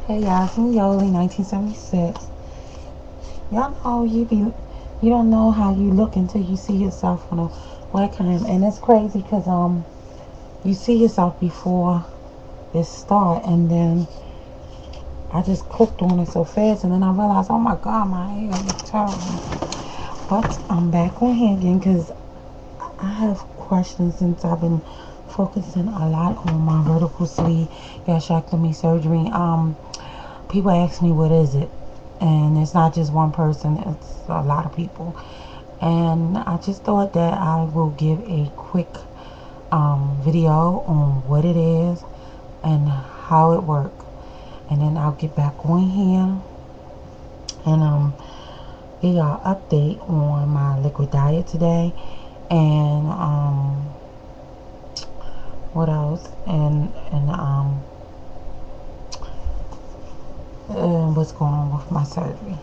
Hey y'all, it's me Yoli, 1976. Y'all know you don't know how you look until you see yourself on a webcam, and it's crazy because you see yourself before it start, and then I just clicked on it so fast, and then I realized, oh my god, my hair is terrible. But I'm back on here again because I have questions since I've been focusing a lot on my vertical sleeve gastrectomy surgery. People ask me what is it, and it's not just one person, it's a lot of people. And I just thought that I will give a quick video on what it is and how it works, and then I'll get back on here and give y'all an update on my liquid diet today, and what else, and what's going on with my surgery.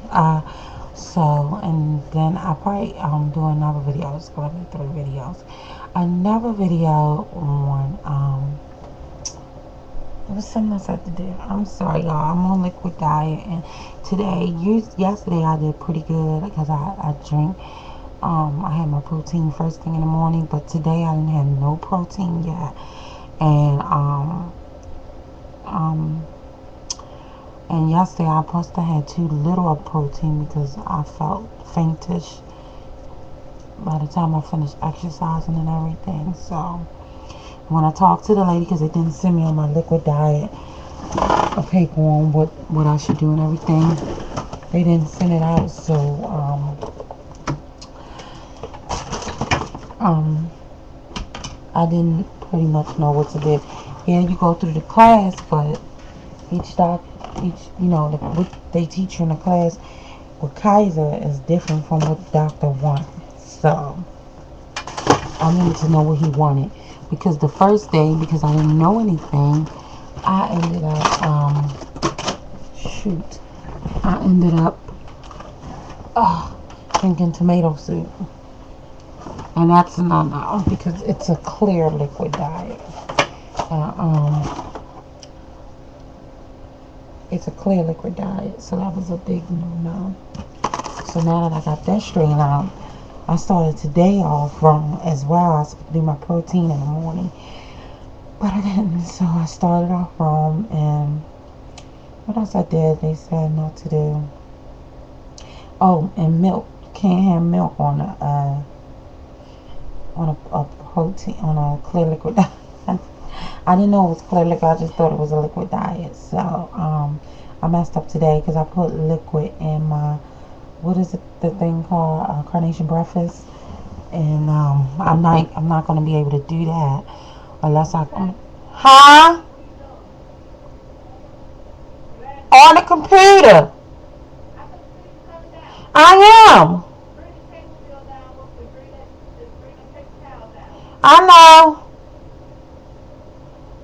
So, and then I'll probably do another video. It's gonna be 3 videos. Another video on it was something else I had to do. I'm sorry, y'all. I'm on liquid diet, and yesterday I did pretty good because I drink. I had my protein first thing in the morning, but today I didn't have no protein yet, and and yesterday I must have had too little of protein because I felt faintish by the time I finished exercising and everything. So when I talked to the lady, because they didn't send me on my liquid diet a paper on what I should do and everything, they didn't send it out. So I didn't pretty much know what to do. Yeah, you go through the class, but what they teach you in the class with Kaiser is different from what the doctor wants. So I needed to know what he wanted, because the first day, because I didn't know anything, I ended up drinking tomato soup, and that's a no-no because it's a clear liquid diet. It's a clear liquid diet, so that was a big no-no. So now that I got that straightened out, I started today off wrong as well. I was supposed to do my protein in the morning, but I didn't. So I started off wrong, and what else I did? They said not to do. Oh, and milk. You can't have milk on a protein, on a clear liquid diet. I didn't know it was clear liquid. I just thought it was a liquid diet. So I messed up today because I put liquid in my, what is it, the thing called carnation breakfast, and I'm not going to be able to do that unless I on the computer. I am. I know.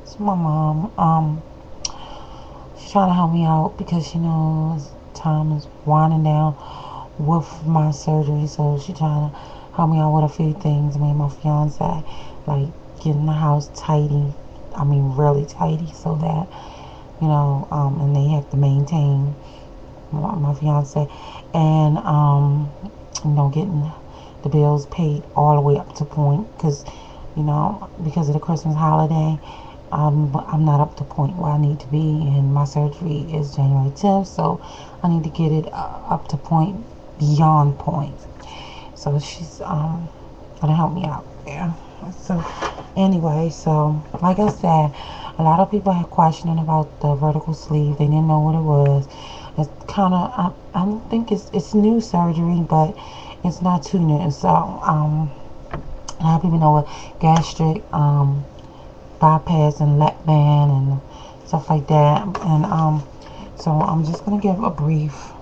It's my mom. She's trying to help me out because she knows time is winding down with my surgery, so she's trying to help me out with a few things. Me and my fiance, like getting the house tidy. I mean, really tidy, so that and they have to maintain my fiance, and getting the bills paid all the way up to point, because because of the Christmas holiday. I'm not up to point where I need to be, and my surgery is January 10th, so I need to get it up to point, beyond point. So she's gonna help me out there. So anyway, so like I said, a lot of people had questioning about the vertical sleeve. They didn't know what it was. It's kind of, I don't think it's new surgery, but it's not too new. So a lot of people know what gastric bypass and lap band and stuff like that, and so I'm just gonna give a brief.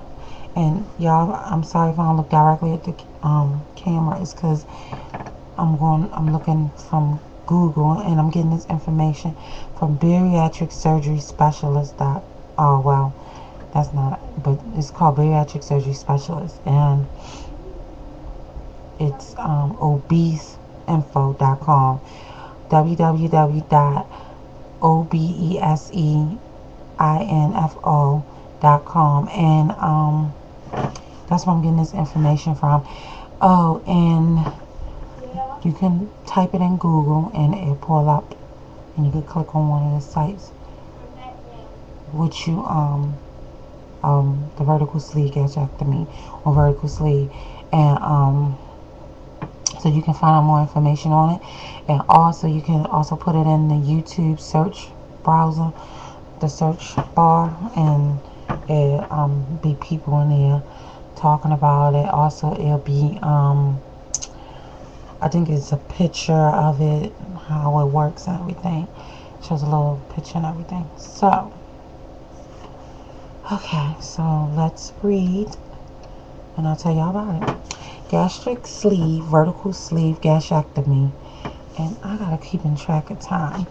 And y'all, I'm sorry if I don't look directly at the camera. It's because I'm looking from Google, and I'm getting this information from bariatric surgery specialist. Oh well, that's not, but it's called bariatric surgery specialist, and it's obeseinfo.com, www.obeseinfo.com. info.com, and that's where I'm getting this information from. Oh, and you can type it in Google and it'll pull up, and you can click on one of the sites which you the vertical sleeve gastrectomy or vertical sleeve, and so you can find out more information on it. And also you can also put it in the YouTube search browser, the search bar, and it be people in there talking about it. Also it'll be I think it's a picture of it, how it works and everything. Shows a little picture and everything. So okay, so let's read and I'll tell y'all about it. Gastric sleeve, vertical sleeve gastrectomy. And I gotta keep in track of time.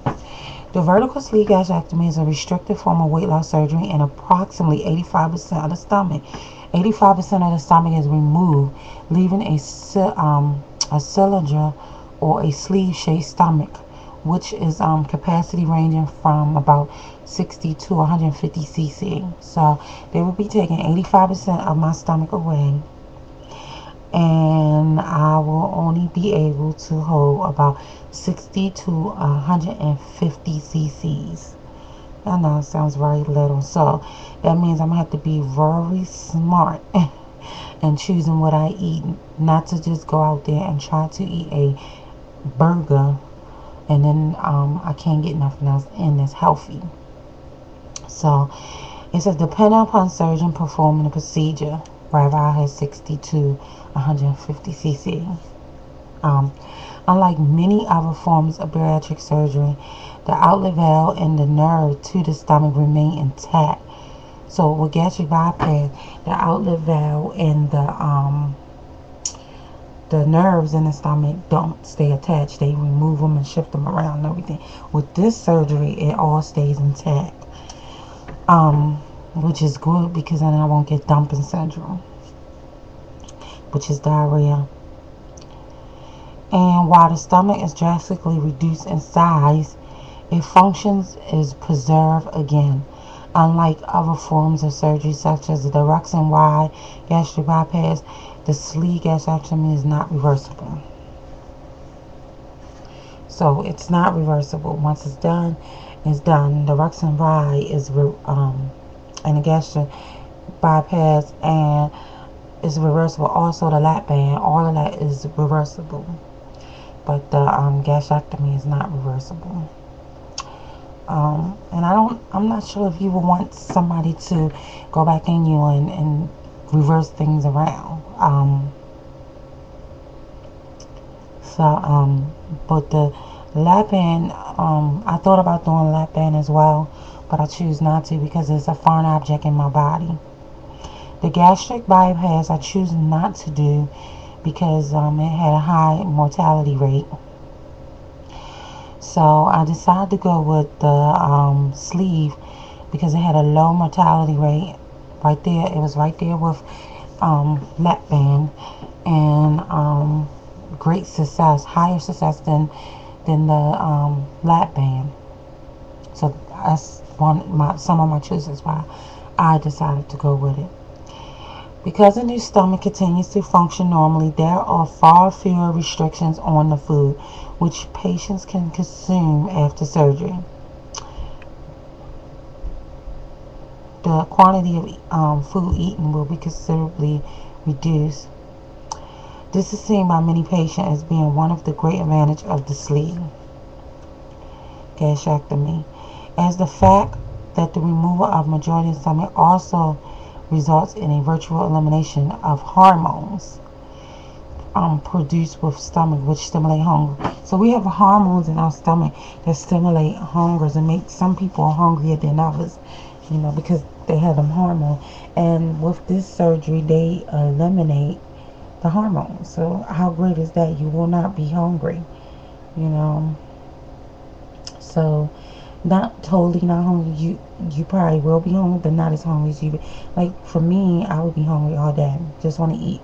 The vertical sleeve gastrectomy is a restricted form of weight loss surgery in approximately 85% of the stomach. 85% of the stomach is removed, leaving a cylinder or a sleeve-shaped stomach, which is capacity ranging from about 60 to 150 cc. So they will be taking 85% of my stomach away, and I will only be able to hold about 60 to 150 cc's. I know it sounds very little, so that means I'm gonna have to be very smart and choosing what I eat, not to just go out there and try to eat a burger and then I can't get nothing else in that's healthy. So it says depending upon surgeon performing the procedure, wherever I had 60 to 150 cc. Unlike many other forms of bariatric surgery, the outlet valve and the nerve to the stomach remain intact. So with gastric bypass, the outlet valve and the nerves in the stomach don't stay attached. They remove them and shift them around and everything. With this surgery, it all stays intact, which is good because then I won't get dumping syndrome, which is diarrhea. And while the stomach is drastically reduced in size, its functions is preserved again. Unlike other forms of surgery such as the Ruxin Y gastric bypass, the sleeve gastrectomy is not reversible. So it's not reversible. Once it's done, it's done. The Ruxin Y is and the gastric bypass and is reversible. Also the lap band, all of that is reversible. But the gastrectomy is not reversible. And I'm not sure if you would want somebody to go back in you and reverse things around. But the lap band, I thought about doing a lap band as well, but I choose not to because it's a foreign object in my body. The gastric bypass I choose not to do because it had a high mortality rate. So I decided to go with the sleeve because it had a low mortality rate. Right there, it was right there with lap band, and great success, higher success than the lap band. So that's some of my choices why I decided to go with it. Because the new stomach continues to function normally, there are far fewer restrictions on the food which patients can consume after surgery. The quantity of food eaten will be considerably reduced. This is seen by many patients as being one of the great advantages of the sleeve gastrectomy, as the fact that the removal of majority of the stomach also results in a virtual elimination of hormones produced with stomach, which stimulate hunger. So we have hormones in our stomach that stimulate hunger and make some people hungrier than others, because they have them hormones. And with this surgery, they eliminate the hormones. So how great is that? You will not be hungry, So not totally not hungry. You probably will be hungry, but not as hungry as you. Like for me, I would be hungry all day. Just want to eat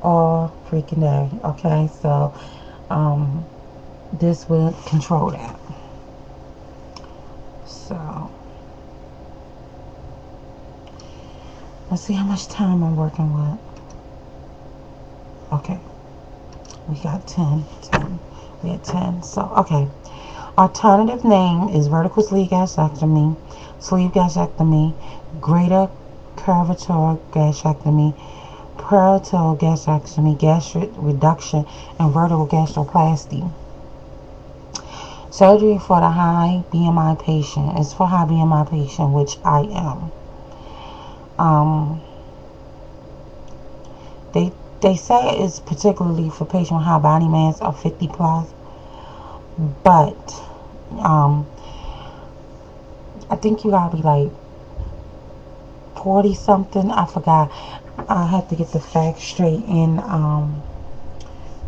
all freaking day. Okay, so this would control that. So Let's see how much time I'm working with. Okay, we got 10. We had 10. So, okay. Alternative name is vertical sleeve gastrectomy, greater curvature gastrectomy, parietal gastrectomy, gastric reduction, and vertical gastroplasty. Surgery for the high BMI patient is for high BMI patient, which I am. They say it's particularly for patients with high body mass of 50 plus, but I think you gotta be like 40 something. I forgot. I have to get the facts straight.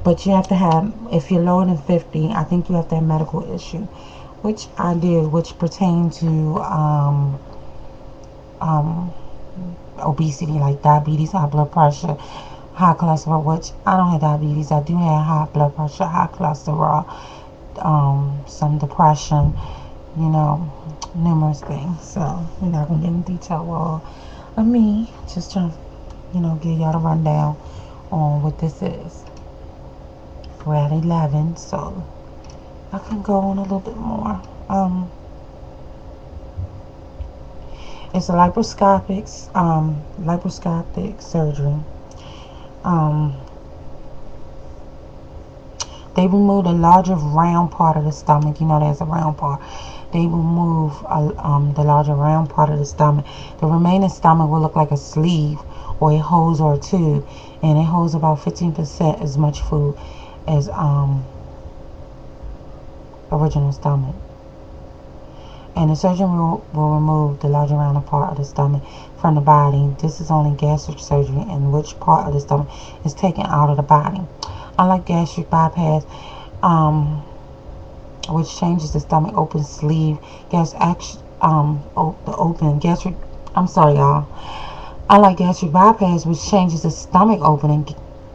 But you have to have, if you're lower than 50, I think you have to have medical issue, which I do, which pertain to obesity, like diabetes, high blood pressure, high cholesterol, which I don't have diabetes. I do have high blood pressure, high cholesterol, some depression, numerous things. So we're not going to get in detail of me. Just trying to, give y'all the rundown on what this is. We're at 11, so I can go on a little bit more. It's a laparoscopic surgery. They remove the larger round part of the stomach. There's a round part. They remove the larger round part of the stomach. The remaining stomach will look like a sleeve or a hose or a tube, and it holds about 15% as much food as original stomach. And the surgeon will remove the larger round part of the stomach from the body. This is only gastric surgery, in which part of the stomach is taken out of the body. Unlike gastric bypass, which changes the stomach open sleeve, Unlike gastric bypass, which changes the stomach opening,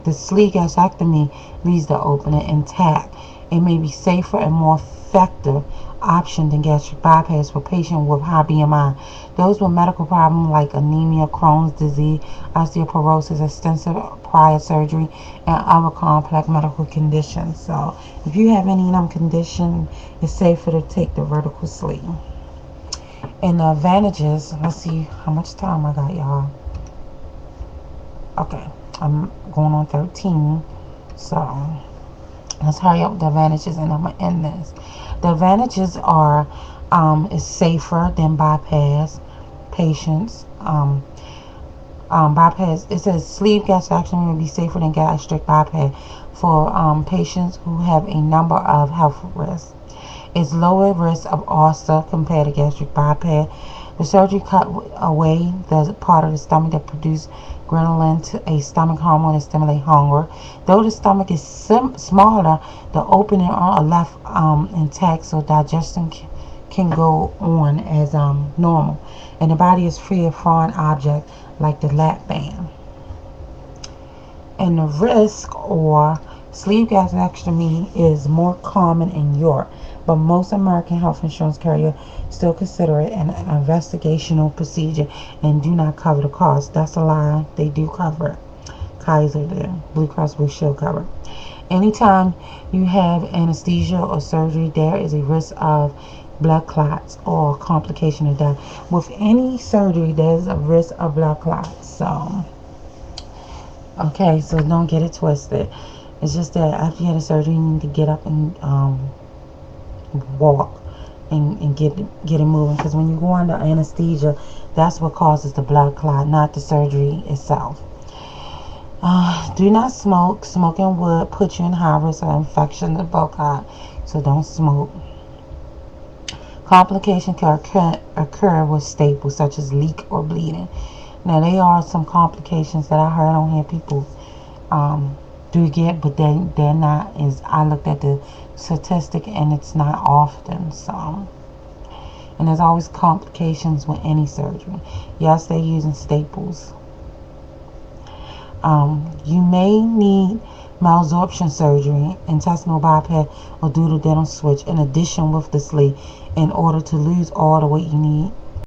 the sleeve gastrectomy leaves the opening intact. It may be safer and more effective option than gastric bypass for patients with high BMI. Those with medical problems like anemia, Crohn's disease, osteoporosis, extensive prior surgery, and other complex medical conditions. So if you have any of them conditions, it's safer to take the vertical sleeve. And the advantages, let's see how much time I got, y'all. Okay, I'm going on 13. So let's hurry up with the advantages, and I'm going to end this. The advantages are it's safer than bypass patients. Bypass, it says sleeve gastrectomy will be safer than gastric bypass for patients who have a number of health risks. It's lower risk of ulcer compared to gastric bypass. The surgery cut away the part of the stomach that produces ghrelin, to a stomach hormone that stimulates hunger. Though the stomach is smaller, the opening are left intact, so digestion can go on as normal, and the body is free of foreign objects like the lap band. And the risk or sleeve gastrectomy is more common in Europe, but most American health insurance carriers still consider it an investigational procedure and do not cover the cost. That's a lie. They do cover it. Kaiser, the Blue Cross Blue Shield cover. Anytime you have anesthesia or surgery, there is a risk of blood clots or complication of death. With any surgery, there's a risk of blood clots. So, okay, so don't get it twisted. It's just that after you had a surgery, you need to get up and walk and get it moving, because when you go under anesthesia, that's what causes the blood clot, not the surgery itself. Do not smoke. Smoking would put you in high risk of infection of blood clot, so don't smoke. Complications can occur with staples, such as leak or bleeding. Now, there are some complications that I heard on here people do get, but they're not, as I looked at the statistic, and it's not often. So, and there's always complications with any surgery. Yes, they're using staples. You may need malabsorption surgery, intestinal bypass, or duodenal switch in addition with the sleeve in order to lose all the weight you need